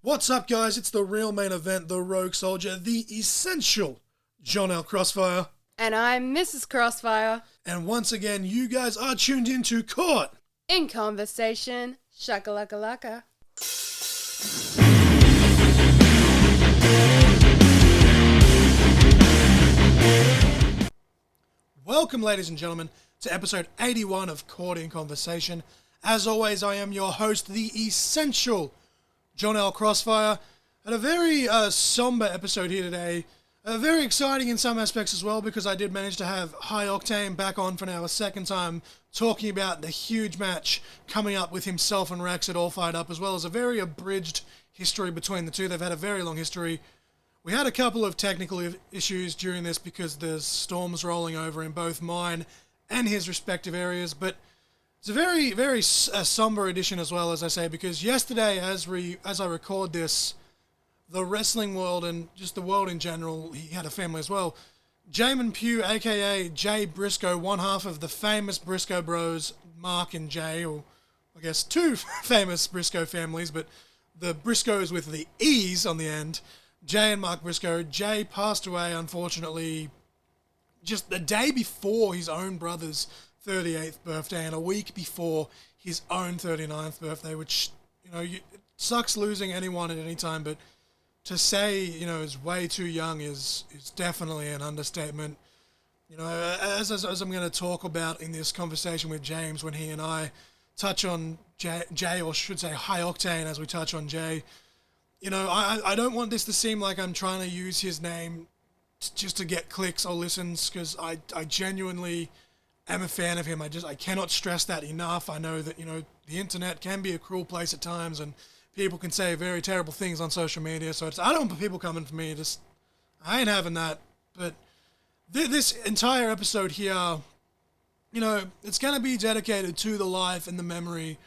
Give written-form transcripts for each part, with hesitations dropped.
What's up, guys? It's the real main event, the Rogue Soldier, the essential John L. Crossfire. And I'm Mrs. Crossfire. And once again, you guys are tuned into Caught in Conversation. Shakalaka-laka. Welcome, ladies and gentlemen, to episode 81 of Caught in Conversation. As always, I am your host, the essential John L. Crossfire, and a very somber episode here today. Very exciting in some aspects as well, because I did manage to have High Octane back on for now a second time, talking about the huge match coming up with himself and Rex at All Fired Up, as well as a very abridged history between the two. They've had a very long history. We had a couple of technical issues during this because there's storms rolling over in both mine and his respective areas, but it's a very, very somber edition as well, as I say, because yesterday, as I record this, the wrestling world and just the world in general, he had a family as well. Jamin Pugh, a.k.a. Jay Briscoe, one half of the famous Briscoe bros, Mark and Jay, or I guess two famous Briscoe families, but the Briscoes with the E's on the end, Jay and Mark Briscoe. Jay passed away, unfortunately, just the day before his own brother's 38th birthday and a week before his own 39th birthday, which, you know, it sucks losing anyone at any time, but to say, you know, is way too young is definitely an understatement. You know, as I'm going to talk about in this conversation with James when he and I touch on Jay, or should say High Octane as we touch on Jay, you know, I don't want this to seem like I'm trying to use his name just to get clicks or listens, because I genuinely am a fan of him. I cannot stress that enough. I know that, you know, the internet can be a cruel place at times, and people can say very terrible things on social media, so I don't want people coming for me. I ain't having that. But this entire episode here, you know, it's going to be dedicated to the life and the memory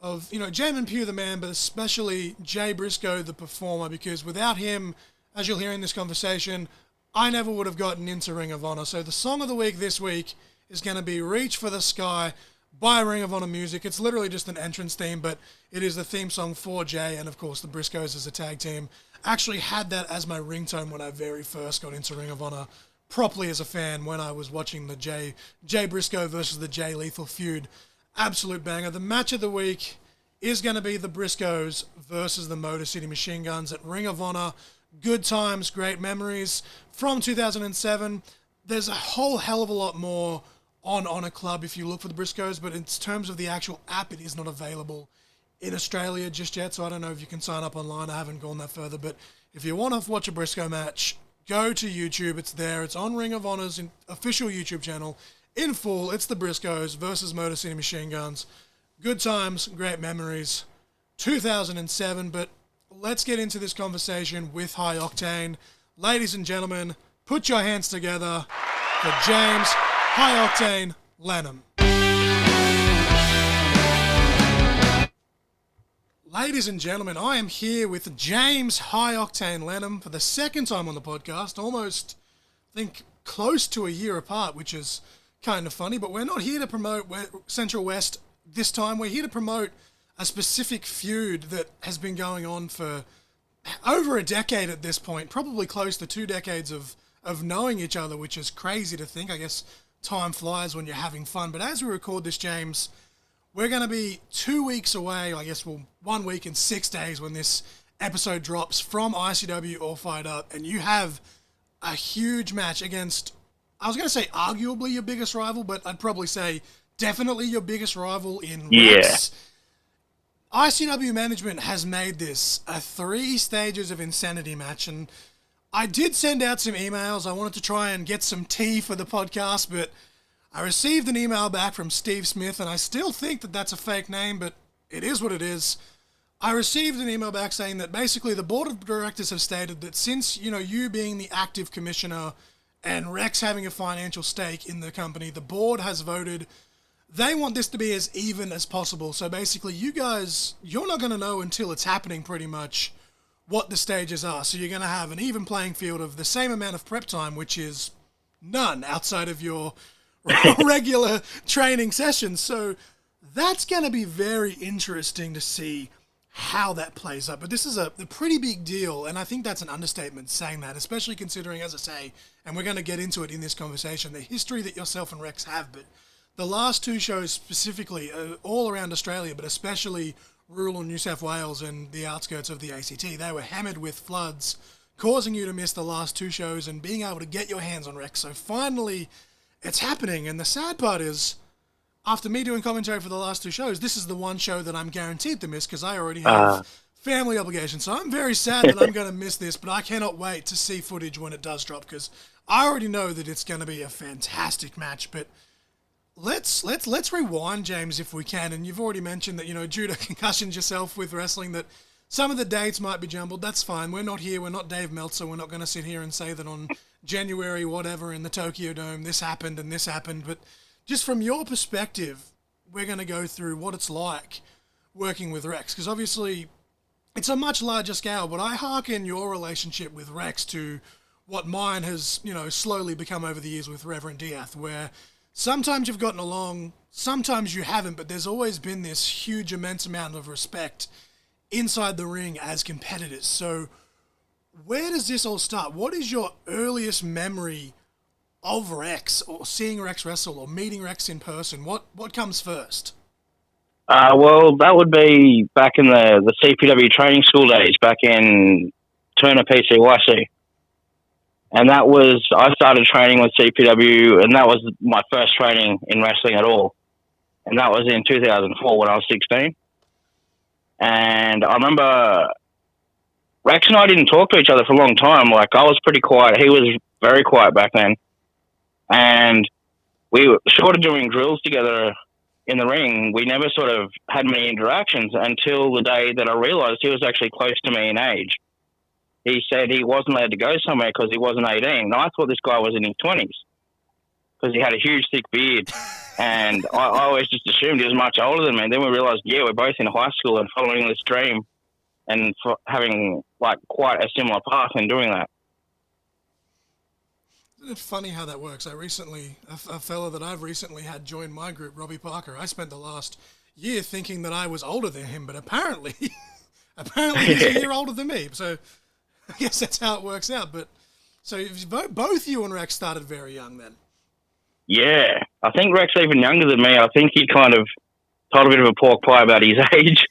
of, you know, Jamin Pugh the man, but especially Jay Briscoe the performer, because without him, as you'll hear in this conversation, I never would have gotten into Ring of Honor. So the song of the week this week is going to be Reach for the Sky by Ring of Honor Music. It's literally just an entrance theme, but it is the theme song for Jay, and of course the Briscoes as a tag team. Actually had that as my ringtone when I very first got into Ring of Honor properly as a fan, when I was watching the Jay Briscoe versus the Jay Lethal feud. Absolute banger. The match of the week is going to be the Briscoes versus the Motor City Machine Guns at Ring of Honor. Good times, great memories from 2007. There's a whole hell of a lot more on Honor Club if you look for the Briscoes, but in terms of the actual app, it is not available in Australia just yet, so I don't know if you can sign up online. I haven't gone that further, but if you want to watch a Briscoe match, go to YouTube. It's there. It's on Ring of Honor's official YouTube channel. In full, it's the Briscoes versus Motor City Machine Guns. Good times, great memories. 2007, but let's get into this conversation with High Octane. Ladies and gentlemen, put your hands together for James High Octane Lanham. Ladies and gentlemen, I am here with James High Octane Lanham for the second time on the podcast, almost, I think, close to a year apart, which is kind of funny, but we're not here to promote Central West this time. We're here to promote a specific feud that has been going on for over a decade at this point, probably close to 2 decades of knowing each other, which is crazy to think. I guess time flies when you're having fun. But as we record this, James, we're going to be 2 weeks away, I guess, 1 week and 6 days when this episode drops, from ICW All Fired Up, and you have a huge match against, I was going to say arguably your biggest rival, but I'd probably say definitely your biggest rival in Rex. ICW management has made this a 3 stages of insanity match, and I did send out some emails. I wanted to try and get some tea for the podcast, but I received an email back from Steve Smith, and I still think that that's a fake name, but it is what it is. I received an email back saying that basically the board of directors have stated that since, you know, you being the active commissioner and Rex having a financial stake in the company, the board has voted they want this to be as even as possible. So basically, you guys, you're not going to know until it's happening pretty much what the stages are. So you're going to have an even playing field of the same amount of prep time, which is none outside of your regular training sessions. So that's going to be very interesting to see how that plays up. But this is a pretty big deal, and I think that's an understatement saying that, especially considering, as I say, and we're going to get into it in this conversation, the history that yourself and Rex have. But the last two shows specifically, all around Australia, but especially rural New South Wales and the outskirts of the ACT, they were hammered with floods, causing you to miss the last two shows and being able to get your hands on Rex. So finally, it's happening. And the sad part is, after me doing commentary for the last two shows, this is the one show that I'm guaranteed to miss because I already have family obligations. So I'm very sad that I'm going to miss this, but I cannot wait to see footage when it does drop because I already know that it's going to be a fantastic match. But let's rewind, James, if we can. And you've already mentioned that, due to concussions yourself with wrestling, that some of the dates might be jumbled. That's fine. We're not here. We're not Dave Meltzer. We're not going to sit here and say that on January whatever in the Tokyo Dome this happened and this happened. But just from your perspective, we're going to go through what it's like working with Rex, because obviously it's a much larger scale, but I hearken your relationship with Rex to what mine has, slowly become over the years with Reverend Diath, where sometimes you've gotten along, sometimes you haven't, but there's always been this huge, immense amount of respect inside the ring as competitors. So where does this all start? What is your earliest memory of Rex, or seeing Rex wrestle, or meeting Rex in person? What comes first? Well, that would be back in the CPW training school days, back in Turner PCYC. And I started training with CPW, and that was my first training in wrestling at all. And that was in 2004 when I was 16. And I remember Rex and I didn't talk to each other for a long time. Like, I was pretty quiet. He was very quiet back then. And we were sort of doing drills together in the ring. We never sort of had many interactions until the day that I realized he was actually close to me in age. He said he wasn't allowed to go somewhere because he wasn't 18. And I thought this guy was in his 20s because he had a huge, thick beard. And I always just assumed he was much older than me. And then we realized, we're both in high school and following this dream and having like quite a similar path in doing that. It's funny how that works. A fellow that I've recently had join my group, Robbie Parker, I spent the last year thinking that I was older than him, but apparently he's a year older than me. So I guess that's how it works out. But so both you and Rex started very young then. Yeah, I think Rex even younger than me. I think he kind of told a bit of a pork pie about his age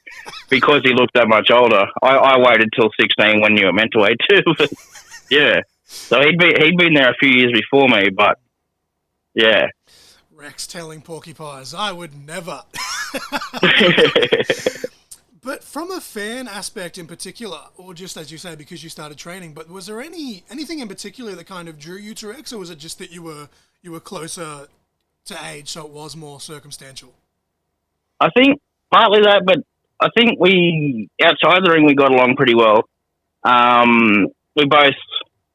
because he looked that much older. I waited till 16 when you were meant to wait too. But yeah. So he'd been there a few years before me, but yeah. Rex telling porky pies, I would never. But from a fan aspect in particular, or just as you say, because you started training, but was there anything in particular that kind of drew you to Rex, or was it just that you were closer to age, so it was more circumstantial? I think partly that, but I think outside the ring we got along pretty well. We both,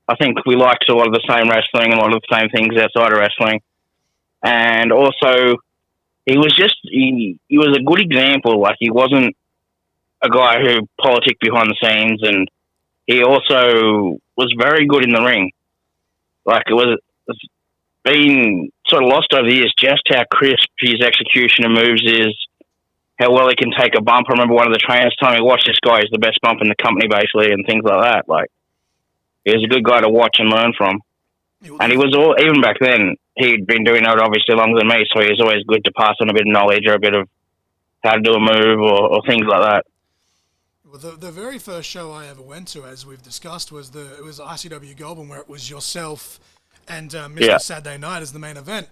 I think we liked a lot of the same wrestling and a lot of the same things outside of wrestling. And also, he was a good example. Like, he wasn't a guy who politicked behind the scenes, and he also was very good in the ring. Like, it's been sort of lost over the years just how crisp his execution of moves is, how well he can take a bump. I remember one of the trainers telling me, watch this guy, he's the best bump in the company, basically, and things like that. Like, he was a good guy to watch and learn from. And he was even back then, he'd been doing it obviously longer than me, so he was always good to pass on a bit of knowledge or a bit of how to do a move or things like that. Well, the very first show I ever went to, as we've discussed, was ICW Goulburn, where it was yourself and Mr. Saturday Night as the main event.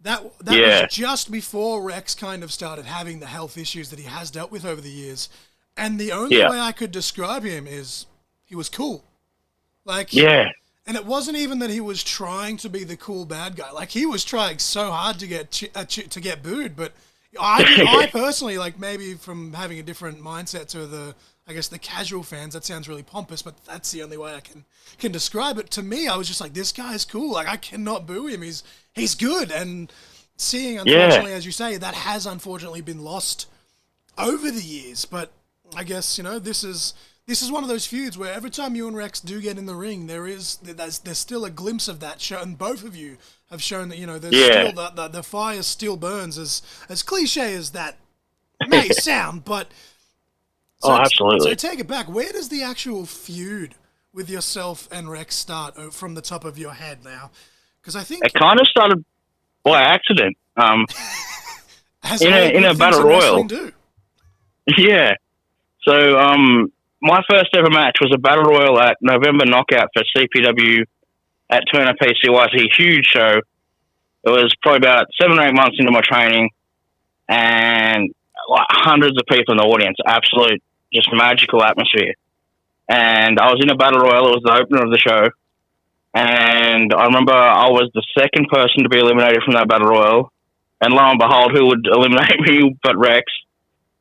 That was just before Rex kind of started having the health issues that he has dealt with over the years. And the only way I could describe him is he was cool. Like, and it wasn't even that he was trying to be the cool bad guy. Like, he was trying so hard to get booed, but I personally, like, maybe from having a different mindset to the casual fans, that sounds really pompous, but that's the only way I can describe it. To me, I was just like, this guy's cool. Like, I cannot boo him. He's good. And seeing, unfortunately, as you say, that has unfortunately been lost over the years. But I guess, this is one of those feuds where every time you and Rex do get in the ring, there's still a glimpse of that show, and both of you have shown that, there's still the fire still burns, as cliche as that may sound. But Oh, absolutely. So take it back. Where does the actual feud with yourself and Rex start from the top of your head now? Because I think it kind of started by accident. as in a battle royal. Do. Yeah. So my first ever match was a battle royal at November Knockout for CPW at Turner PCYC. Huge show. It was probably about 7 or 8 months into my training, and like hundreds of people in the audience. Absolute, just magical atmosphere. And I was in a battle royal. It was the opener of the show. And I remember I was the second person to be eliminated from that battle royal. And lo and behold, who would eliminate me but Rex?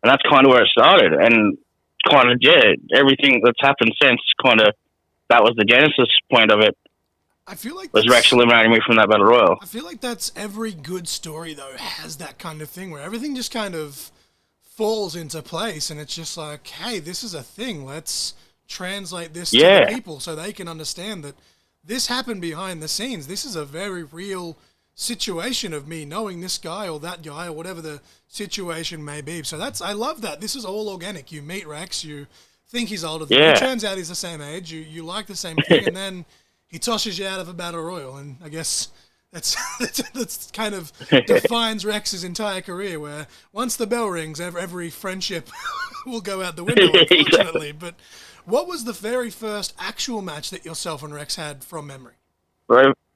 And that's kind of where it started. And kind of, yeah, everything that's happened since, kind of, that was the genesis point of it. I feel like was Rex eliminating me from that battle royal. I feel like that's every good story, though, has that kind of thing where everything just kind of falls into place. And it's just like, hey, this is a thing. Let's translate this to the people so they can understand that this happened behind the scenes. This is a very real situation of me knowing this guy or that guy or whatever the situation may be. So I love that. This is all organic. You meet Rex, you think he's older than you. It turns out he's the same age. You like the same thing, and then he tosses you out of a battle royal. And I guess that's kind of defines Rex's entire career, where once the bell rings, every friendship will go out the window, unfortunately. But what was the very first actual match that yourself and Rex had from memory?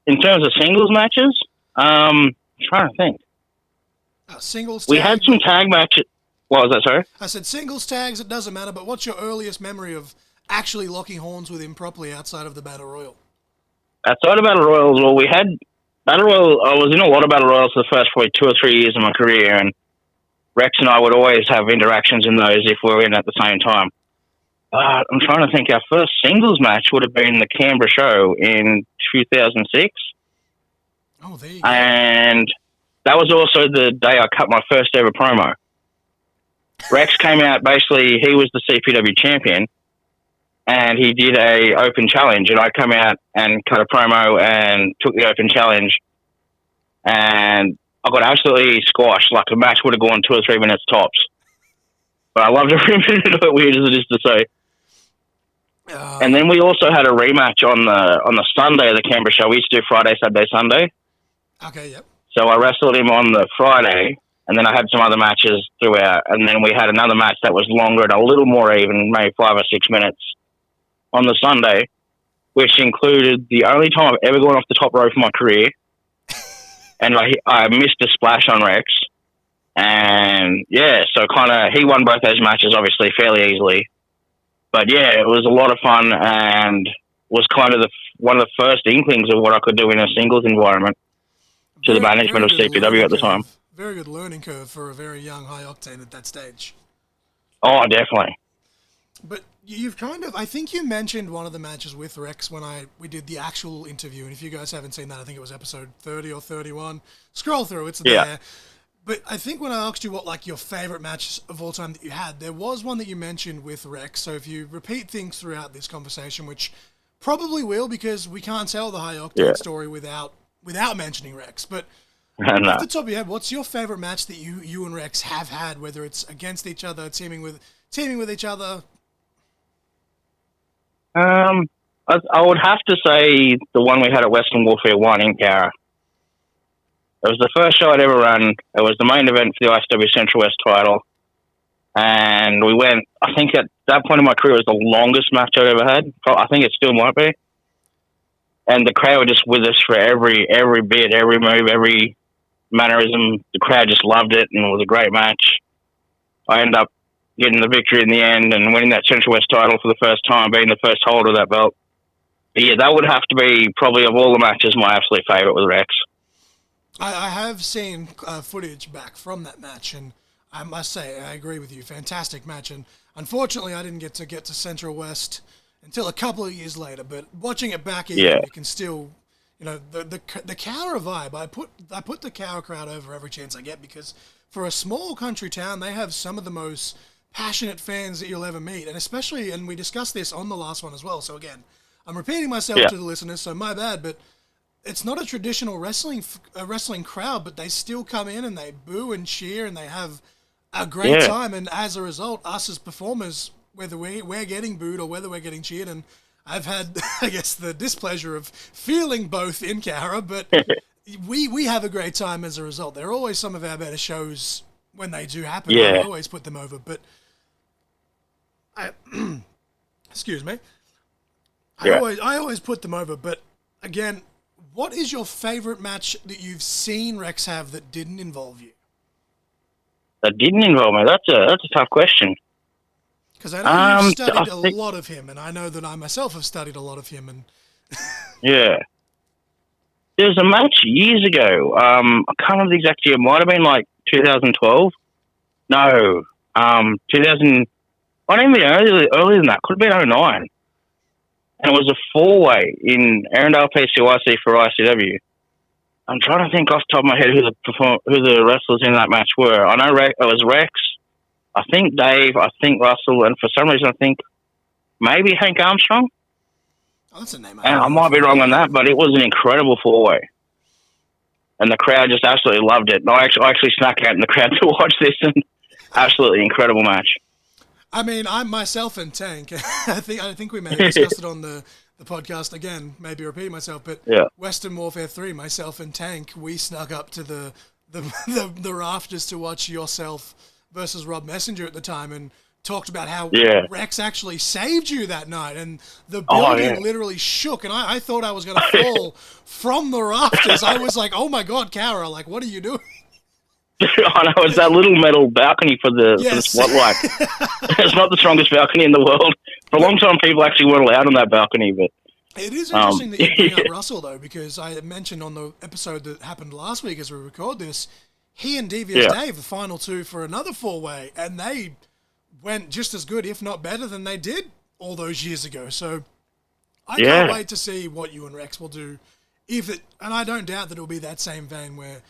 In terms of singles matches, I'm trying to think. Singles. We had some tag matches. What was that, sorry? I said singles tags. It doesn't matter. But what's your earliest memory of actually locking horns with him properly outside of the battle royal? Outside of battle royals, well, we had battle royal. I was in a lot of battle royals for the first probably 2 or 3 years of my career, and Rex and I would always have interactions in those if we were in at the same time. I'm trying to think. Our first singles match would have been the Canberra show in 2006. Oh, there you go. And that was also the day I cut my first ever promo. Rex came out, basically, he was the CPW champion, and he did a open challenge, and I come out and cut a promo and took the open challenge, and I got absolutely squashed. Like, the match would have gone 2 or 3 minutes tops. But I loved every minute of it, weird as it is to say. And then we also had a rematch on the Sunday of the Canberra show. We used to do Friday, Saturday, Sunday. Okay, yep. So I wrestled him on the Friday, and then I had some other matches throughout, and then we had another match that was longer and a little more even, maybe 5 or 6 minutes on the Sunday, which included the only time I've ever gone off the top rope in my career, and I missed a splash on Rex, and yeah, so kind of he won both those matches obviously fairly easily, but yeah, it was a lot of fun and was kind of one of the first inklings of what I could do in a singles environment to the management of CPW at the time. Very good learning curve for a very young High Octane at that stage. Oh, definitely. But you've kind of, I think you mentioned one of the matches with Rex when we did the actual interview, and if you guys haven't seen that, I think it was episode 30 or 31. Scroll through, it's there. But I think when I asked you what like your favorite matches of all time that you had, there was one that you mentioned with Rex. So if you repeat things throughout this conversation, which probably will, because we can't tell the High Octane story without mentioning Rex. But off the top of your head, what's your favorite match that you and Rex have had, whether it's against each other, teaming with each other? I would have to say the one we had at Western Warfare 1 in Cara. It was the first show I'd ever run. It was the main event for the ICW Central West title. And we went, I think at that point in my career, it was the longest match I'd ever had. I think it still might be. And the crowd were just with us for every bit, every move, every mannerism. The crowd just loved it, and it was a great match. I ended up getting the victory in the end and winning that Central West title for the first time, being the first holder of that belt. But yeah, that would have to be probably of all the matches my absolute favourite with Rex. I have seen footage back from that match, and I must say, I agree with you. Fantastic match, and unfortunately I didn't get to Central West until a couple of years later, but watching it back again, you can still, the Cowra vibe, I put the Cowra crowd over every chance I get, because for a small country town, they have some of the most passionate fans that you'll ever meet, and especially, and we discussed this on the last one as well, so again, I'm repeating myself to the listeners, so my bad, but it's not a traditional wrestling crowd, but they still come in and they boo and cheer, and they have a great time, and as a result, us as performers, whether we're getting booed or whether we're getting cheered, and I've had, I guess, the displeasure of feeling both in Cara, but we have a great time as a result. They're always some of our better shows when they do happen. Yeah. I always put them over, but excuse me. I always put them over, but again, what is your favorite match that you've seen Rex have that didn't involve you? That didn't involve me. That's a tough question. Because I know you've studied a lot of him, and I know that I myself have studied a lot of him. And yeah, there was a match years ago. I can't remember the exact year. It might have been like 2012. No, 2000. I don't even know earlier than that. Could have been 09. And it was a 4-way in Arundel PCYC for ICW. I'm trying to think off the top of my head who the wrestlers in that match were. I know it was Rex, I think Dave, I think Russell, and for some reason I think maybe Hank Armstrong. Oh, that's a name. And I might be wrong on that, but it was an incredible 4-way. And the crowd just absolutely loved it. I actually snuck out in the crowd to watch this, and absolutely incredible match. I mean, I'm myself and Tank. I think we may have discussed it on the podcast again, maybe repeating myself, but Western Warfare 3, myself and Tank, we snuck up to the rafters to watch yourself versus Rob Messenger at the time and talked about how Rex actually saved you that night, and the building literally shook, and I thought I was going to fall from the rafters. I was like, oh my God, Cara, like, what are you doing? I know, it's that little metal balcony for the spotlight. It's not the strongest balcony in the world. For a long time, people actually weren't allowed on that balcony. But it is interesting that you bring up Russell, though, because I mentioned on the episode that happened last week as we record this, he and Devious Dave, the final two for another 4-way, and they went just as good, if not better, than they did all those years ago. So I can't wait to see what you and Rex will do. And I don't doubt that it'll be that same vein where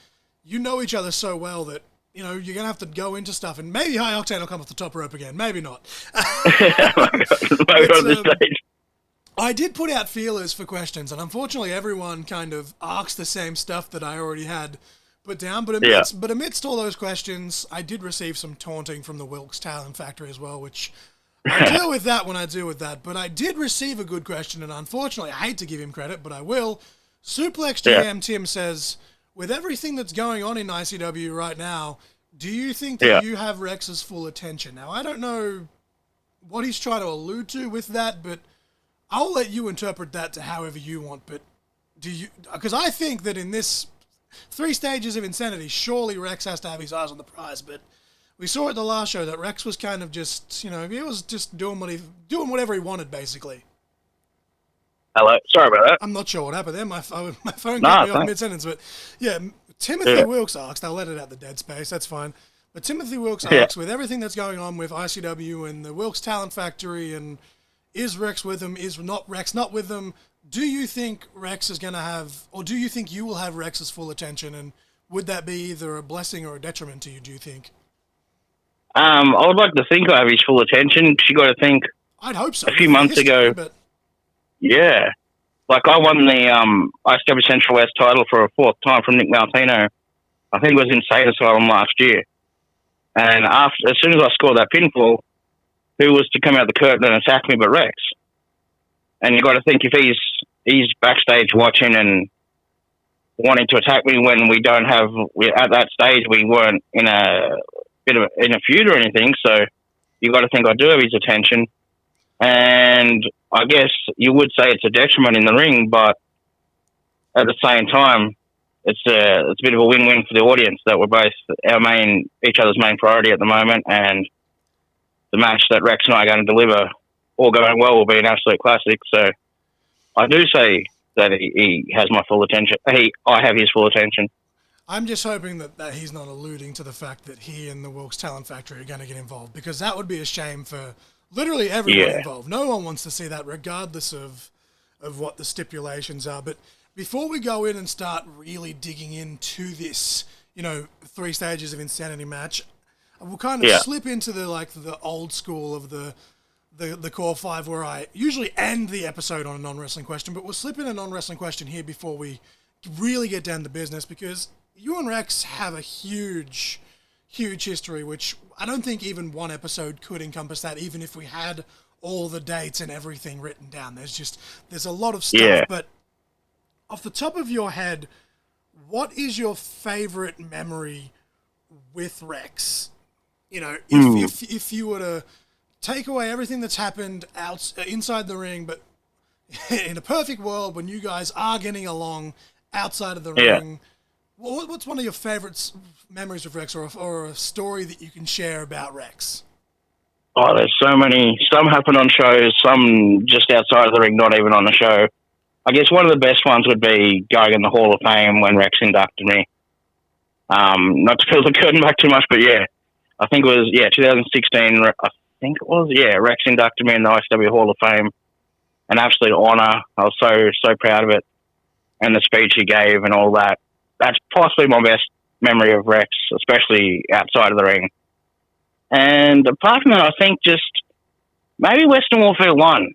you know each other so well that, you know, you're going to have to go into stuff, and maybe High Octane will come off the top rope again. Maybe not. I did put out feelers for questions, and unfortunately everyone kind of asks the same stuff that I already had put down. But amidst all those questions, I did receive some taunting from the Wilkes Talent Factory as well, which I deal with that when I deal with that. But I did receive a good question, and unfortunately, I hate to give him credit, but I will. Suplex GM Tim says, with everything that's going on in ICW right now, do you think that you have Rex's full attention? Now, I don't know what he's trying to allude to with that, but I'll let you interpret that to however you want. But do you? Because I think that in this 3 stages of insanity, surely Rex has to have his eyes on the prize. But we saw at the last show that Rex was kind of just, you know, he was just doing whatever he wanted, basically. Hello, sorry about that. I'm not sure what happened there. My phone cut me off mid-sentence. But yeah, Timothy Wilkes asked, I'll let it out the dead space, that's fine. But Timothy Wilkes asks, with everything that's going on with ICW and the Wilkes Talent Factory, and is Rex with them, is Rex not with them, do you think Rex is going to have, or do you think you will have Rex's full attention, and would that be either a blessing or a detriment to you, do you think? I would like to think I have his full attention, because you got to think, I'd hope so. A few months ago, yeah. Like, I won the ICW Central West title for a 4th time from Nick Maltino. I think it was in State Asylum last year. And as soon as I scored that pinfall, who was to come out the curtain and attack me but Rex? And you got to think, if he's backstage watching and wanting to attack me when we don't have, at that stage we weren't in a feud or anything, so you got to think I do have his attention. And I guess you would say it's a detriment in the ring, but at the same time, it's a bit of a win-win for the audience that we're both each other's main priority at the moment, and the match that Rex and I are going to deliver, all going well, will be an absolute classic. So I do say that he has my full attention. I have his full attention. I'm just hoping that he's not alluding to the fact that he and the Wilkes Talent Factory are going to get involved, because that would be a shame for literally everyone involved. No one wants to see that, regardless of what the stipulations are. But before we go in and start really digging into this, 3 stages of insanity match, we'll kind of slip into the old school of the core 5, where I usually end the episode on a non-wrestling question, but we'll slip in a non-wrestling question here before we really get down to business, because you and Rex have a huge huge history, which I don't think even one episode could encompass that, even if we had all the dates and everything written down. There's a lot of stuff, but off the top of your head, what is your favorite memory with Rex? You know, if you were to take away everything that's happened inside the ring, but in a perfect world, when you guys are getting along outside of the ring, what's one of your favorite memories of Rex, or a story that you can share about Rex? Oh, there's so many. Some happen on shows, some just outside of the ring, not even on the show. I guess one of the best ones would be going in the Hall of Fame when Rex inducted me. Not to peel the curtain back too much, but I think it was 2016. I think it was Rex inducted me in the ICW Hall of Fame. An absolute honour. I was so proud of it, and the speech he gave and all that. That's possibly my best memory of Rex, especially outside of the ring. And apart from that, I think just maybe Western Warfare 1,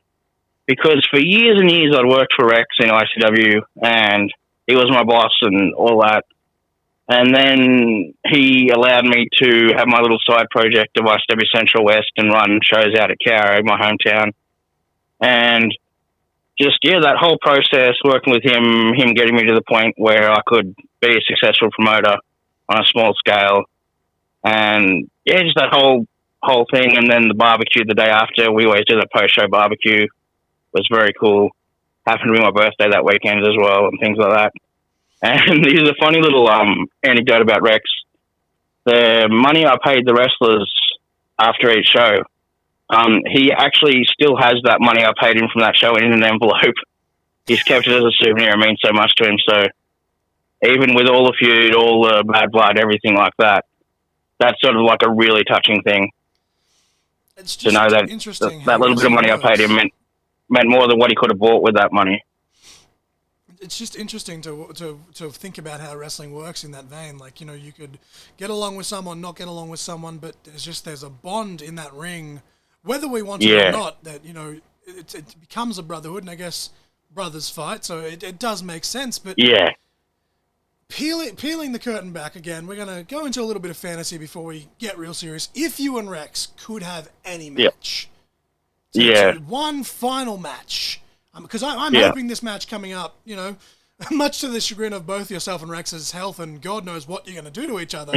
because for years and years I'd worked for Rex in ICW, and he was my boss and all that. And then he allowed me to have my little side project of ICW Central West and run shows out at Cowra, my hometown. And just, that whole process, working with him getting me to the point where I could be a successful promoter on a small scale. And, just that whole thing. And then the barbecue the day after, we always do the post-show barbecue. Was very cool. Happened to be my birthday that weekend as well and things like that. And here's a funny little anecdote about Rex. The money I paid the wrestlers after each show, he actually still has that money I paid him from that show in an envelope. He's kept it as a souvenir. It means so much to him. So even with all the feud, all the bad blood, everything like that, that's sort of like a really touching thing. It's just to know that interesting that little bit of money I paid him meant more than what he could have bought with that money. It's just interesting to think about how wrestling works in that vein. Like, you could get along with someone, not get along with someone, but there's a bond in that ring, whether we want it or not, that, it becomes a brotherhood, and I guess brothers fight, so it does make sense. But peeling the curtain back again, we're going to go into a little bit of fantasy before we get real serious. If you and Rex could have any match, one final match, because I'm hoping this match coming up, much to the chagrin of both yourself and Rex's health, and God knows what you're going to do to each other.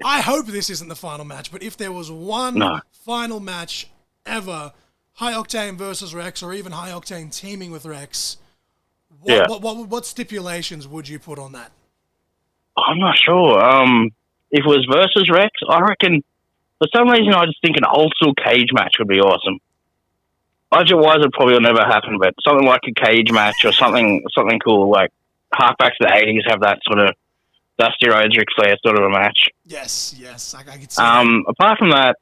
I hope this isn't the final match, but if there was one final match ever, High Octane versus Rex, or even High Octane teaming with Rex, what stipulations would you put on that? I'm not sure. If it was versus Rex, I reckon, for some reason, I just think an old school cage match would be awesome. Budget-wise, it probably will never happen, but something like a cage match or something cool, like half back to the 80s, have that sort of Dusty Rhodes, Ric Flair sort of a match. Yes, I could see that. Apart from that,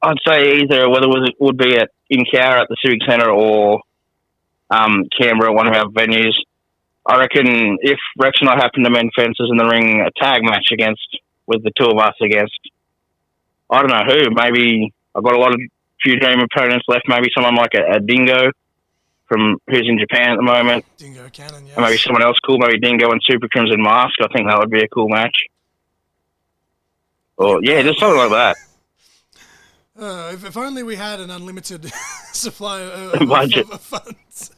I'd say either whether it would be in Cowra at the Civic Centre or Canberra, one of our venues. I reckon if Rex and I happen to mend fences in the ring, a tag match with the two of us against, I don't know who, maybe I've got few dream opponents left, maybe someone like a Dingo who's in Japan at the moment. Dingo Cannon, yes. Or maybe someone else cool, maybe Dingo and Super Crimson Mask. I think that would be a cool match. Or, just something like that. If only we had an unlimited supply of funds.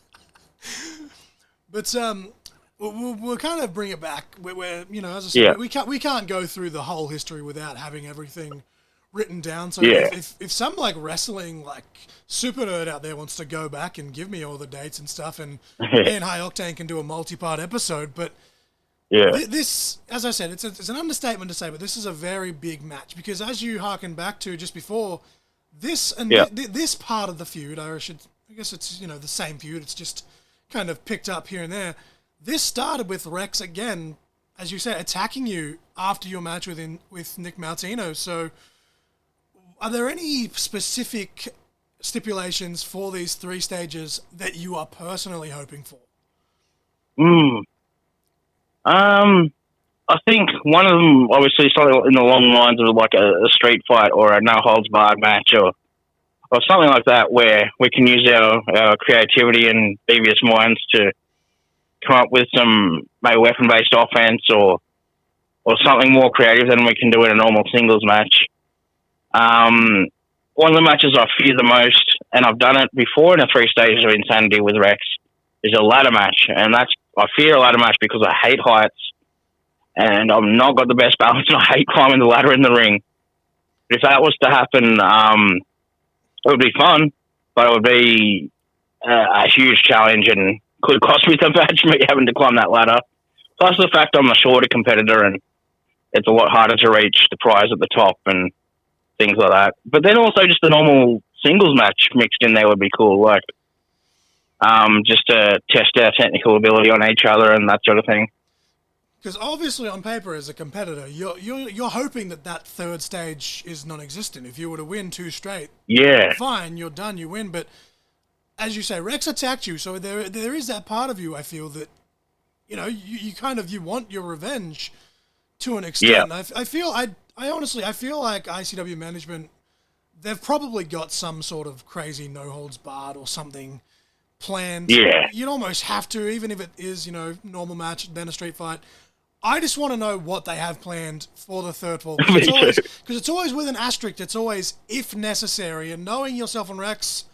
But we'll kind of bring it back. We're as I said, we can't go through the whole history without having everything written down. So if some wrestling super nerd out there wants to go back and give me all the dates and stuff, and me and High Octane can do a multi-part episode. But this, as I said, it's an understatement to say, but this is a very big match, because as you harken back to just before, this and this part of the feud, I guess it's the same feud. It's just kind of picked up here and there. This started with Rex again, as you say, attacking you after your match with Nick Martino. So, are there any specific stipulations for these three stages that you are personally hoping for? I think one of them, obviously, something in the long lines of like a street fight or a no-holds-barred match or something like that, where we can use our creativity and devious minds to come up with some maybe weapon-based offense or or something more creative than we can do in a normal singles match. One of the matches I fear the most, and I've done it before in a 3 stages of insanity with Rex, is a ladder match. And I fear a ladder match because I hate heights, and I've not got the best balance, and I hate climbing the ladder in the ring. But if that was to happen, it would be fun, but it would be a huge challenge and could cost me the match, me having to climb that ladder. Plus the fact I'm a shorter competitor and it's a lot harder to reach the prize at the top and things like that. But then also just the normal singles match mixed in there would be cool, like just to test our technical ability on each other and that sort of thing. Because obviously on paper as a competitor, you're hoping that third stage is non-existent. If you were to win 2 straight, yeah, fine, you're done, you win. But as you say, Rex attacked you, so there is that part of you, I feel, that you want your revenge to an extent. Yeah. I honestly feel like ICW management, they've probably got some sort of crazy no holds barred or something planned. Yeah. You'd almost have to, even if it is, normal match, then a street fight. I just want to know what they have planned for the third fall. Because it's always with an asterisk. It's always if necessary. And knowing yourself and Rex,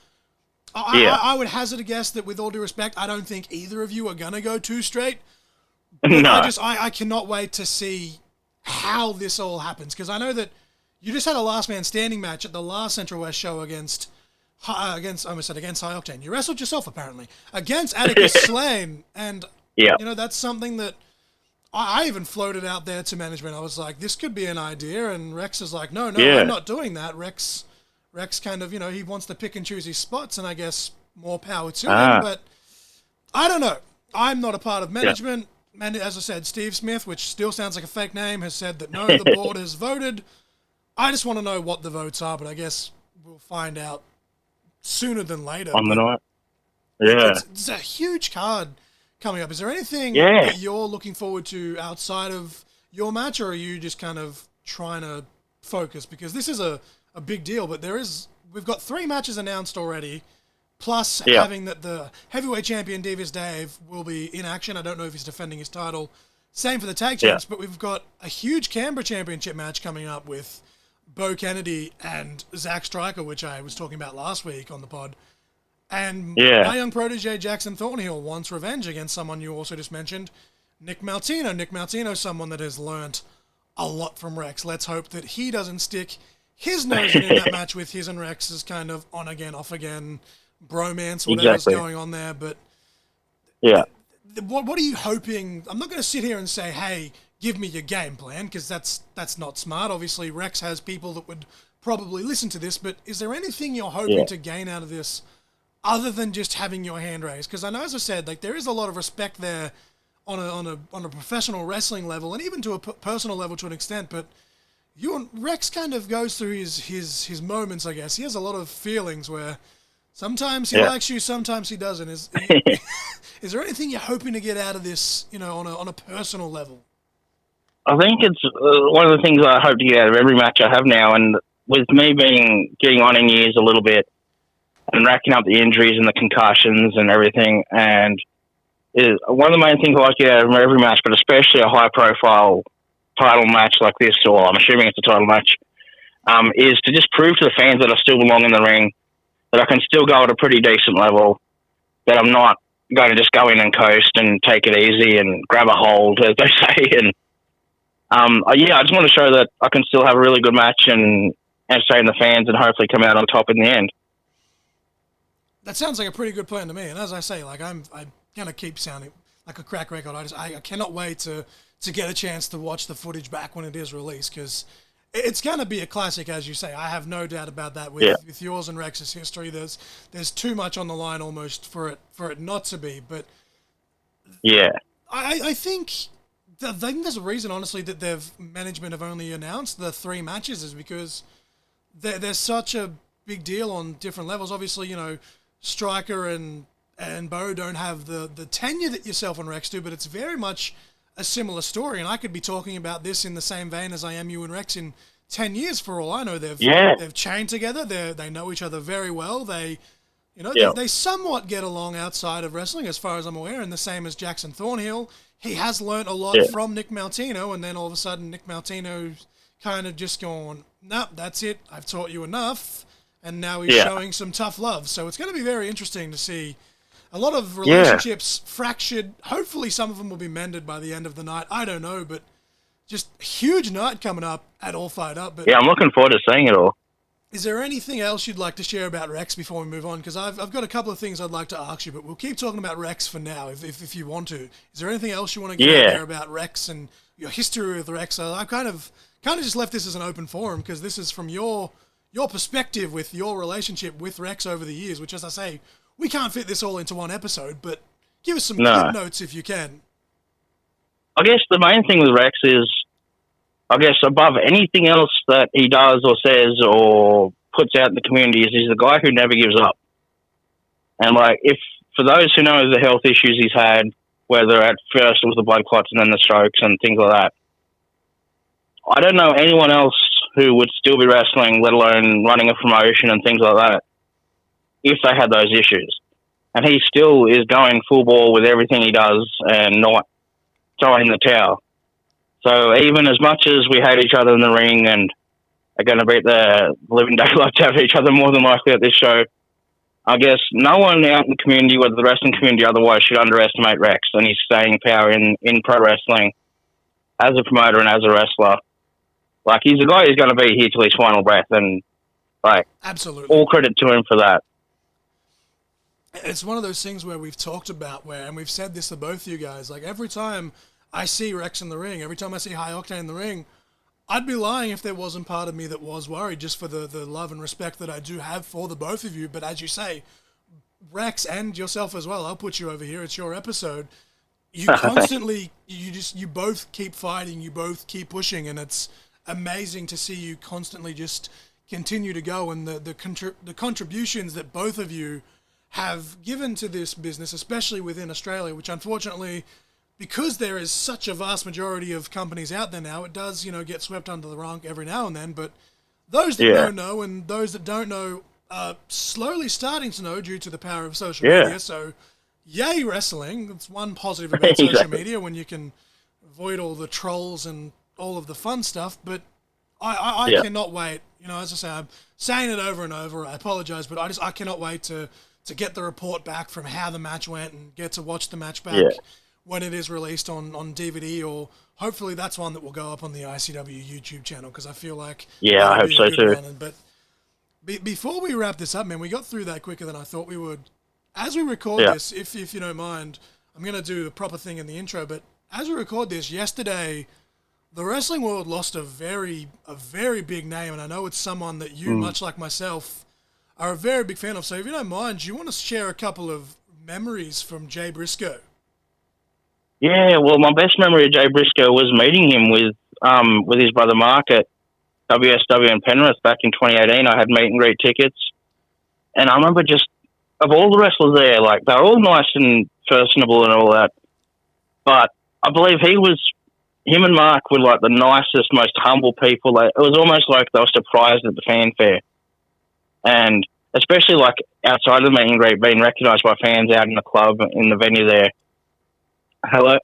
I would hazard a guess that with all due respect, I don't think either of you are going to go 2 straight. But no. I cannot wait to see how this all happens. Because I know that you just had a last man standing match at the last Central West show against High Octane. You wrestled yourself, apparently, against Atticus Slane. And, that's something that I even floated out there to management. I was like, this could be an idea. And Rex is like, no, I'm not doing that. Rex kind of, he wants to pick and choose his spots, and I guess more power to him. But I don't know. I'm not a part of management. Yeah. And as I said, Steve Smith, which still sounds like a fake name, has said that no, the board has voted. I just want to know what the votes are, but I guess we'll find out sooner than later. On the night. Yeah. It's a huge card coming up. Is there anything that you're looking forward to outside of your match, or are you just kind of trying to focus? Because this is a big deal, but we've got 3 matches announced already, plus having that the heavyweight champion Davis Dave will be in action. I don't know if he's defending his title. Same for the tag champs, but we've got a huge Canberra championship match coming up with Bo Kennedy and Zach Stryker, which I was talking about last week on the pod. And my young protege, Jackson Thornhill, wants revenge against someone you also just mentioned, Nick Maltino. Nick Maltino is someone that has learnt a lot from Rex. Let's hope that he doesn't stick his nose in that match with his and Rex's kind of on again, off again bromance, whatever's going on there. But what are you hoping? I'm not going to sit here and say, hey, give me your game plan, because that's not smart. Obviously, Rex has people that would probably listen to this, but is there anything you're hoping to gain out of this other than just having your hand raised? Because I know, as I said, there is a lot of respect there on a professional wrestling level, and even to a personal level to an extent, but Rex kind of goes through his moments, I guess. He has a lot of feelings where sometimes he likes you, sometimes he doesn't. Is there anything you're hoping to get out of this, on a personal level? I think it's one of the things I hope to get out of every match I have now, and with me getting on in years a little bit and racking up the injuries and the concussions and everything, and one of the main things I like to get out of every match, but especially a high-profile title match like this, or I'm assuming it's a title match, is to just prove to the fans that I still belong in the ring, that I can still go at a pretty decent level, that I'm not going to just go in and coast and take it easy and grab a hold, as they say. And I just want to show that I can still have a really good match and entertain the fans and hopefully come out on top in the end. That sounds like a pretty good plan to me. And as I say, I'm going to keep sounding like a crack record. I cannot wait to get a chance to watch the footage back when it is released, because it's going to be a classic, as you say. I have no doubt about that. With yours and Rex's history, there's too much on the line almost for it not to be. But I think there's a reason, honestly, that management have only announced the 3 matches, is because there's such a big deal on different levels. Obviously, Stryker and Bo don't have the tenure that yourself and Rex do, but it's very much a similar story. And I could be talking about this in the same vein as I am you and Rex in 10 years for all I know. They've chained together. They know each other very well. They You know, Yeah. they somewhat get along outside of wrestling, as far as I'm aware, and the same as Jackson Thornhill. He has learnt a lot from Nick Maltino, and then all of a sudden Nick Maltino's kind of just going, nope, that's it. I've taught you enough. And now he's showing some tough love. So it's going to be very interesting to see a lot of relationships fractured. Hopefully some of them will be mended by the end of the night. I don't know, but just a huge night coming up at All Fired Up. But Yeah, I'm looking forward to seeing it all. is there anything else you'd like to share about Rex before we move on? Because I've got a couple of things I'd like to ask you, but we'll keep talking about Rex for now, if you want to. Is there anything else you want to get out there about Rex and your history with Rex? I've kind of just left this as an open forum because this is from your perspective with your relationship with Rex over the years, which, as I say, we can't fit this all into one episode, but give us some clip notes if you can. I guess the main thing with Rex is, I guess above anything else that he does or says or puts out in the community, is he's the guy who never gives up. And like, if for those who know the health issues he's had, whether at first it was the blood clots and then the strokes and things like that, I don't know anyone else who would still be wrestling, let alone running a promotion and things like that, if they had those issues. And he still is going full ball with everything he does and not throwing the towel. So even as much as we hate each other in the ring and are going to beat the living daylights out of each other more than likely at this show, I guess no one out in the community, whether the wrestling community or otherwise, should underestimate Rex and his staying power in pro wrestling as a promoter and as a wrestler. Like, he's a guy who's going to be here till his final breath, and like, absolutely, all credit to him for that. It's one of those things where we've talked about and we've said this to both you guys, like every time I see Rex in the ring, every time I see High Octane in the ring, I'd be lying if there wasn't part of me that was worried, just for the love and respect that I do have for the both of you. But as you say, Rex and yourself as well, I'll put you over here, it's your episode. You constantly, you both keep fighting, you both keep pushing, and it's amazing to see you constantly just continue to go, and the contributions that both of you have given to this business, especially within Australia, which unfortunately, because there is such a vast majority of companies out there now, it does, get swept under the rug every now and then. But those that know, and those that don't know are slowly starting to know due to the power of social media. So, yay wrestling. It's one positive about social media, when you can avoid all the trolls and all of the fun stuff. But I cannot wait. As I say, I'm saying it over and over. I apologize, but I cannot wait to get the report back from how the match went and get to watch the match back when it is released on DVD, or hopefully that's one that will go up on the ICW YouTube channel, because I feel like I hope so too. But before we wrap this up, man, we got through that quicker than I thought we would. As we record this, if you don't mind, I'm going to do the proper thing in the intro, but as we record this, yesterday, the wrestling world lost a very big name, and I know it's someone that you, much like myself, are a very big fan of. So if you don't mind, do you want to share a couple of memories from Jay Briscoe? Yeah, well, my best memory of Jay Briscoe was meeting him with his brother Mark at WSW in Penrith back in 2018. I had meet and greet tickets, and I remember just, of all the wrestlers there, like, they're all nice and personable and all that, but I believe him and Mark were like the nicest, most humble people. It was almost like they were surprised at the fanfare, and especially like outside of the meet and greet, being recognised by fans out in the club, in the venue there. Hello?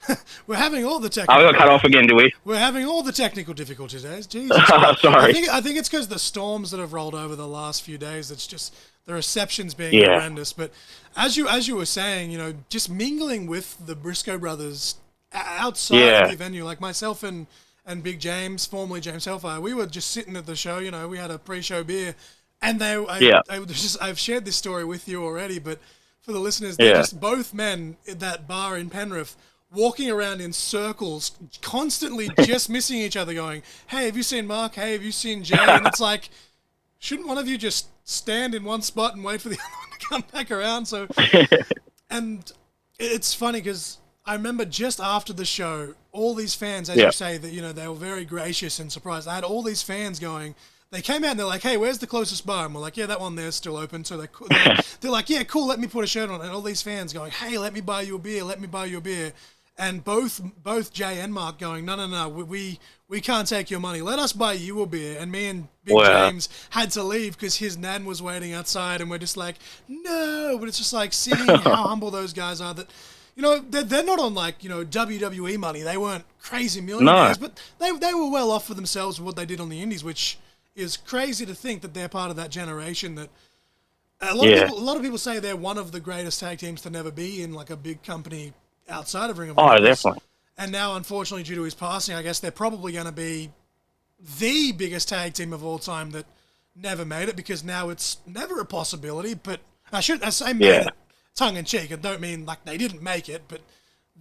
We're having all the technical... I got cut off again, do we? We're having all the technical difficulties, Jesus. Sorry. I think it's because the storms that have rolled over the last few days, it's just the reception's being horrendous. But as you were saying, just mingling with the Briscoe brothers outside of the venue, like myself and Big James, formerly James Hellfire, we were just sitting at the show, we had a pre-show beer, and I've shared this story with you already, but for the listeners, they're just both men at that bar in Penrith walking around in circles, constantly just missing each other, going, hey, have you seen Mark? Hey, have you seen Jay? And it's like, shouldn't one of you just stand in one spot and wait for the other one to come back around? So, and it's funny because I remember just after the show, all these fans, as you say, that, they were very gracious and surprised. I had all these fans going, they came out and they're like, hey, where's the closest bar? And we're like, yeah, that one there's still open. So they're like, yeah, cool, let me put a shirt on. And all these fans going, hey, let me buy you a beer, let me buy you a beer. and both Jay and Mark going, no, we can't take your money. Let us buy you a beer. And me and Big James had to leave because his nan was waiting outside, and we're just like, no. But it's just like seeing how humble those guys are. That, you know, they're not on like, you know, WWE money. They weren't crazy millionaires, but they were well off for themselves with what they did on the Indies, which is crazy to think that they're part of that generation. That a lot of people say they're one of the greatest tag teams to never be in like a big company outside of Ring of Honor. Oh, definitely. And now, unfortunately, due to his passing, I guess they're probably going to be the biggest tag team of all time that never made it, because now it's never a possibility. But I say made it tongue in cheek. I don't mean like they didn't make it, but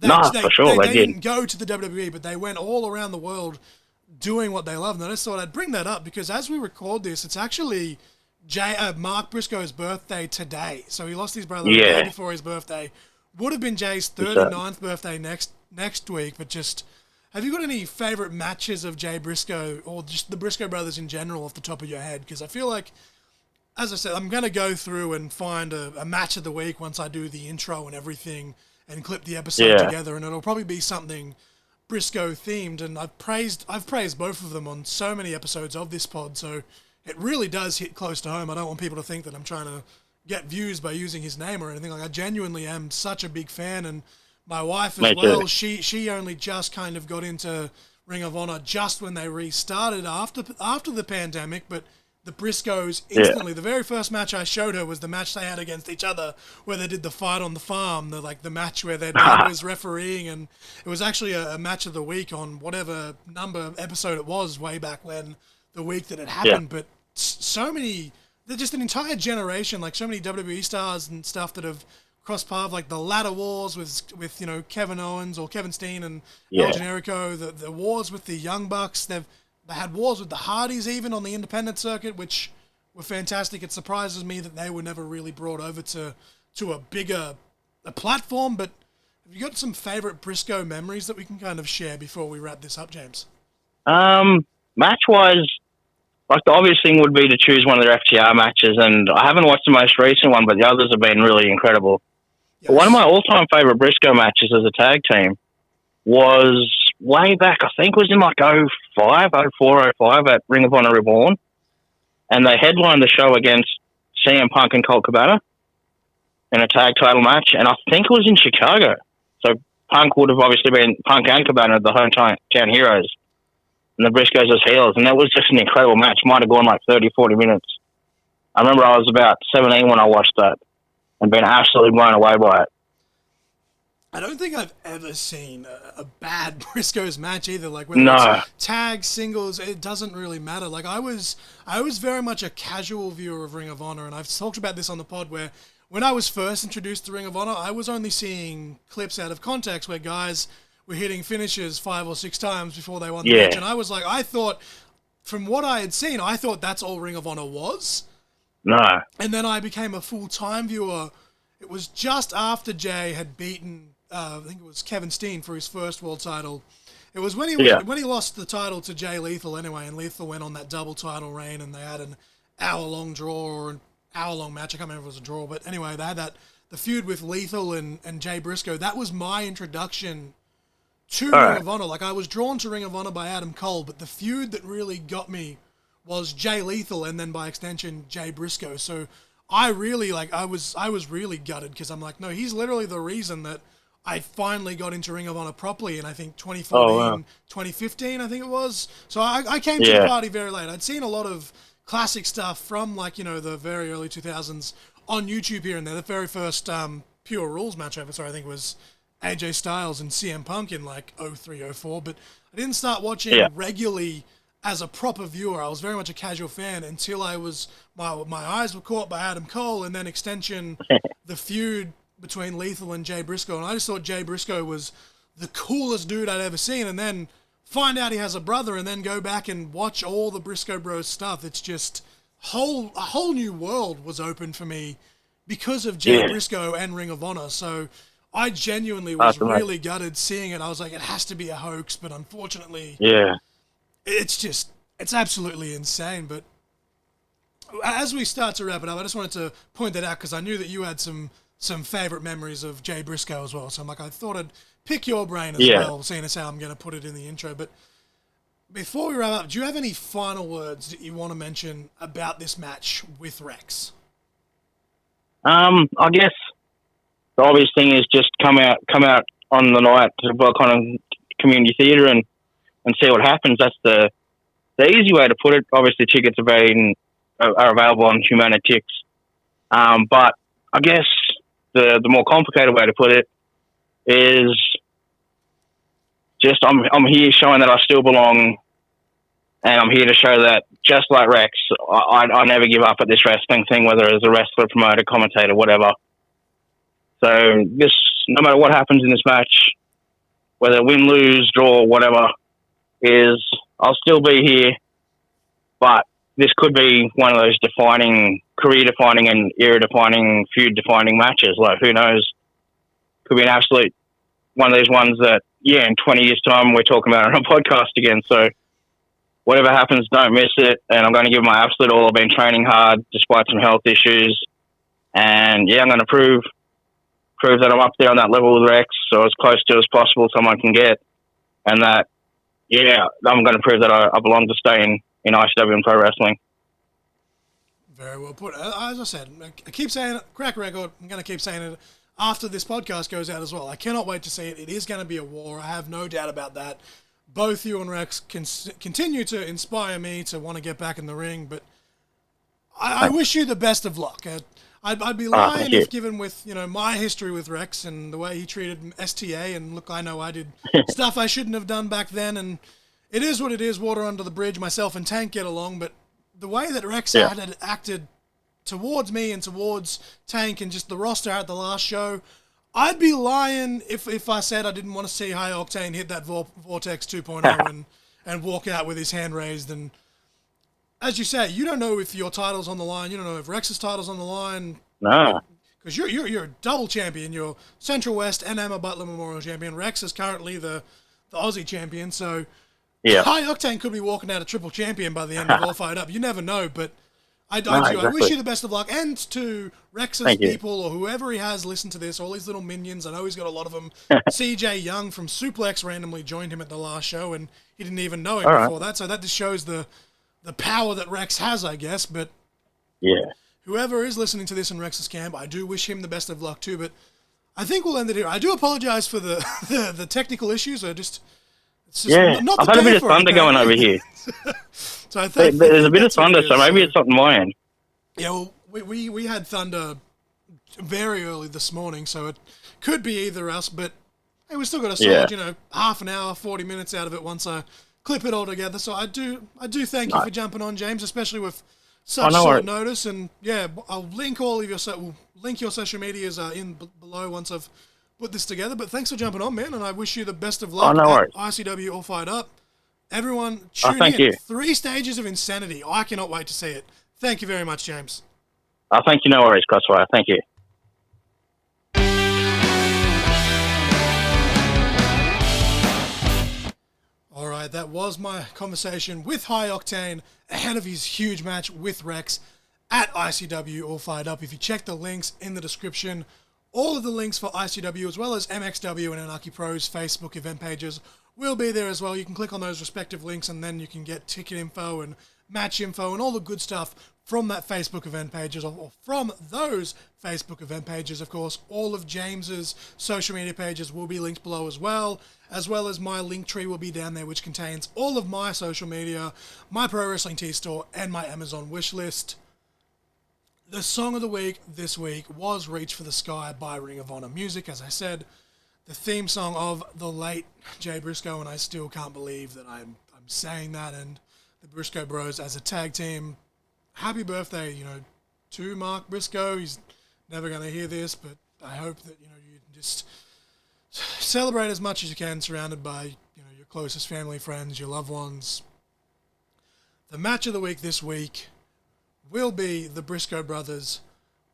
for sure they didn't go to the WWE, but they went all around the world doing what they love. And I just thought I'd bring that up because as we record this, it's actually Mark Briscoe's birthday today. So he lost his brother a day before his birthday. Would have been Jay's 39th birthday next week, but just, have you got any favorite matches of Jay Briscoe or just the Briscoe brothers in general off the top of your head? Because I feel like, as I said, I'm going to go through and find a match of the week once I do the intro and everything and clip the episode together, and it'll probably be something Briscoe themed. And I've praised both of them on so many episodes of this pod, so it really does hit close to home. I don't want people to think that I'm trying to get views by using his name or anything. Like, I genuinely am such a big fan, and my wife as well. She only just kind of got into Ring of Honor just when they restarted after the pandemic, but the Briscoes instantly, the very first match I showed her was the match they had against each other where they did the fight on the farm, the match where their dad was refereeing, and it was actually a match of the week on whatever number episode it was way back when, the week that it happened. But so many, they're just an entire generation, like so many WWE stars and stuff that have crossed paths, like the ladder wars with you know, Kevin Owens or Kevin Steen and El Generico, the wars with the Young Bucks. They had wars with the Hardys even on the independent circuit, which were fantastic. It surprises me that they were never really brought over to a bigger platform. But have you got some favorite Briscoe memories that we can kind of share before we wrap this up, James? Match-wise, like the obvious thing would be to choose one of their FTR matches, and I haven't watched the most recent one, but the others have been really incredible. Yes. One of my all-time favorite Briscoe matches as a tag team was way back, I think it was in like 04, 05 at Ring of Honor Reborn, and they headlined the show against CM Punk and Colt Cabana in a tag title match, and I think it was in Chicago. So Punk would have obviously been Punk and Cabana, the hometown heroes, and the Briscoes as heels, and that was just an incredible match. Might have gone like 30, 40 minutes. I remember I was about 17 when I watched that and been absolutely blown away by it. I don't think I've ever seen a bad Briscoes match either. Like whether it's tag, singles, it doesn't really matter. Like I was very much a casual viewer of Ring of Honor, and I've talked about this on the pod where when I was first introduced to Ring of Honor, I was only seeing clips out of context where guys were hitting finishes 5 or 6 times before they won the match, and I was like, I thought, from what I had seen, I thought that's all Ring of Honor was. No. And then I became a full-time viewer. It was just after Jay had beaten, I think it was Kevin Steen for his first world title. It was when he lost the title to Jay Lethal anyway, and Lethal went on that double title reign, and they had an hour-long draw or an hour-long match. I can't remember if it was a draw, but anyway, they had the feud with Lethal and Jay Briscoe. That was my introduction to Ring of Honor. Like, I was drawn to Ring of Honor by Adam Cole, but the feud that really got me was Jay Lethal and then by extension Jay Briscoe. So I really, like, I was really gutted because I'm like, no, he's literally the reason that I finally got into Ring of Honor properly in, I think, 2014, 2015, I think it was. So I came to the party very late. I'd seen a lot of classic stuff from, like, you know, the very early 2000s on YouTube here and there. The very first Pure Rules match ever, so I think it was AJ Styles and CM Punk in like 03, 04, but I didn't start watching regularly as a proper viewer. I was very much a casual fan until I was, my eyes were caught by Adam Cole, and then extension, the feud between Lethal and Jay Briscoe, and I just thought Jay Briscoe was the coolest dude I'd ever seen, and then find out he has a brother, and then go back and watch all the Briscoe Bros stuff. It's just a whole new world was open for me because of Jay Briscoe and Ring of Honor. So I genuinely was really gutted seeing it. I was like, it has to be a hoax, but unfortunately, it's absolutely insane. But as we start to wrap it up, I just wanted to point that out because I knew that you had some some favorite memories of Jay Briscoe as well. So I'm like, I thought I'd pick your brain as well, seeing as how I'm going to put it in the intro. But before we wrap up, do you have any final words that you want to mention about this match with Rex? I guess the obvious thing is just come out on the night to Volcano Community Theatre and see what happens. That's the easy way to put it. Obviously, tickets are available on Humanitix. But I guess the more complicated way to put it is just I'm here showing that I still belong, and I'm here to show that just like Rex, I never give up at this wrestling thing, whether it's a wrestler, promoter, commentator, whatever. So this, no matter what happens in this match, whether win, lose, draw, whatever, is I'll still be here, but this could be one of those career-defining and era-defining, feud-defining matches. Like, who knows? Could be an absolute one of those ones that, in 20 years' time, we're talking about it on a podcast again. So whatever happens, don't miss it. And I'm going to give my absolute all. I've been training hard despite some health issues. And, I'm going to prove that I'm up there on that level with Rex, or as close to as possible someone can get. And that, I'm going to prove that I belong to stay in ICW and pro wrestling. Very well put. As I said, I keep saying it, crack record, I'm going to keep saying it after this podcast goes out as well. I cannot wait to see it. It is going to be a war. I have no doubt about that. Both you and Rex can continue to inspire me to want to get back in the ring, but I wish you the best of luck. I'd be lying if given with, my history with Rex and the way he treated STA, and look, I know I did stuff I shouldn't have done back then, and it is what it is, water under the bridge. Myself and Tank get along, but the way that Rex had acted towards me and towards Tank and just the roster at the last show, I'd be lying if I said I didn't want to see High Octane hit that Vortex 2.0 and walk out with his hand raised. And as you say, you don't know if your title's on the line. You don't know if Rex's title's on the line. No. Because you're a double champion. You're Central West and Emma Butler Memorial champion. Rex is currently the Aussie champion. So High Octane could be walking out a triple champion by the end of All Fired Up. You never know, but I wish you the best of luck. And to Rex's people or whoever he has listened to this, all these little minions, I know he's got a lot of them. CJ Young from Suplex randomly joined him at the last show, and he didn't even know him before that. So that just shows the power that Rex has, I guess. But whoever is listening to this in Rex's camp, I do wish him the best of luck too. But I think we'll end it here. I do apologize for the technical issues. It's just not I've had a bit of thunder going over here. So I think there's a bit of thunder, so maybe it's not my end. Yeah, well, we had thunder very early this morning, so it could be either us, but hey, we still got a solid, half an hour, 40 minutes out of it once I clip it all together. So I do thank you for jumping on, James, especially with such short notice. And I'll link all of your social medias in below once I've put this together. But thanks for jumping on, man, and I wish you the best of luck at ICW All Fired Up. Everyone, tune in. 3 stages of insanity. I cannot wait to see it. Thank you very much, James. Thank you. No worries, Crossfire. Thank you. All right, that was my conversation with High Octane ahead of his huge match with Rex at ICW All Fired Up. If you check the links in the description, all of the links for ICW as well as MXW and Anarchy Pro's Facebook event pages will be there as well. You can click on those respective links and then you can get ticket info and match info and all the good stuff from that Facebook event pages, or from those Facebook event pages. Of course, all of James's social media pages will be linked below as well as my link tree will be down there, which contains all of my social media, my Pro Wrestling Tee store, and my Amazon wish list. The song of the week this week was Reach for the Sky by Ring of Honor Music. As I said, the theme song of the late Jay Briscoe, and I still can't believe that I'm saying that, and the Briscoe Bros as a tag team. Happy birthday, to Mark Briscoe. He's never going to hear this, but I hope that, you just celebrate as much as you can, surrounded by, your closest family, friends, your loved ones. The match of the week this week will be the Briscoe Brothers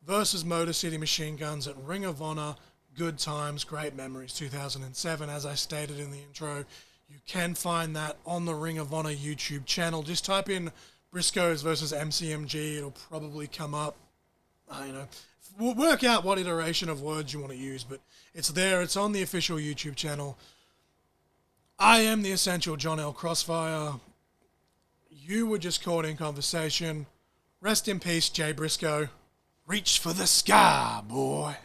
versus Motor City Machine Guns at Ring of Honor Good Times, Great Memories 2007. As I stated in the intro, you can find that on the Ring of Honor YouTube channel. Just type in Briscoes versus MCMG. It'll probably come up. work out what iteration of words you want to use, but it's there. It's on the official YouTube channel. I am the essential John L. Crossfire. You were just caught in conversation. Rest in peace, Jay Briscoe. Reach for the sky, boy.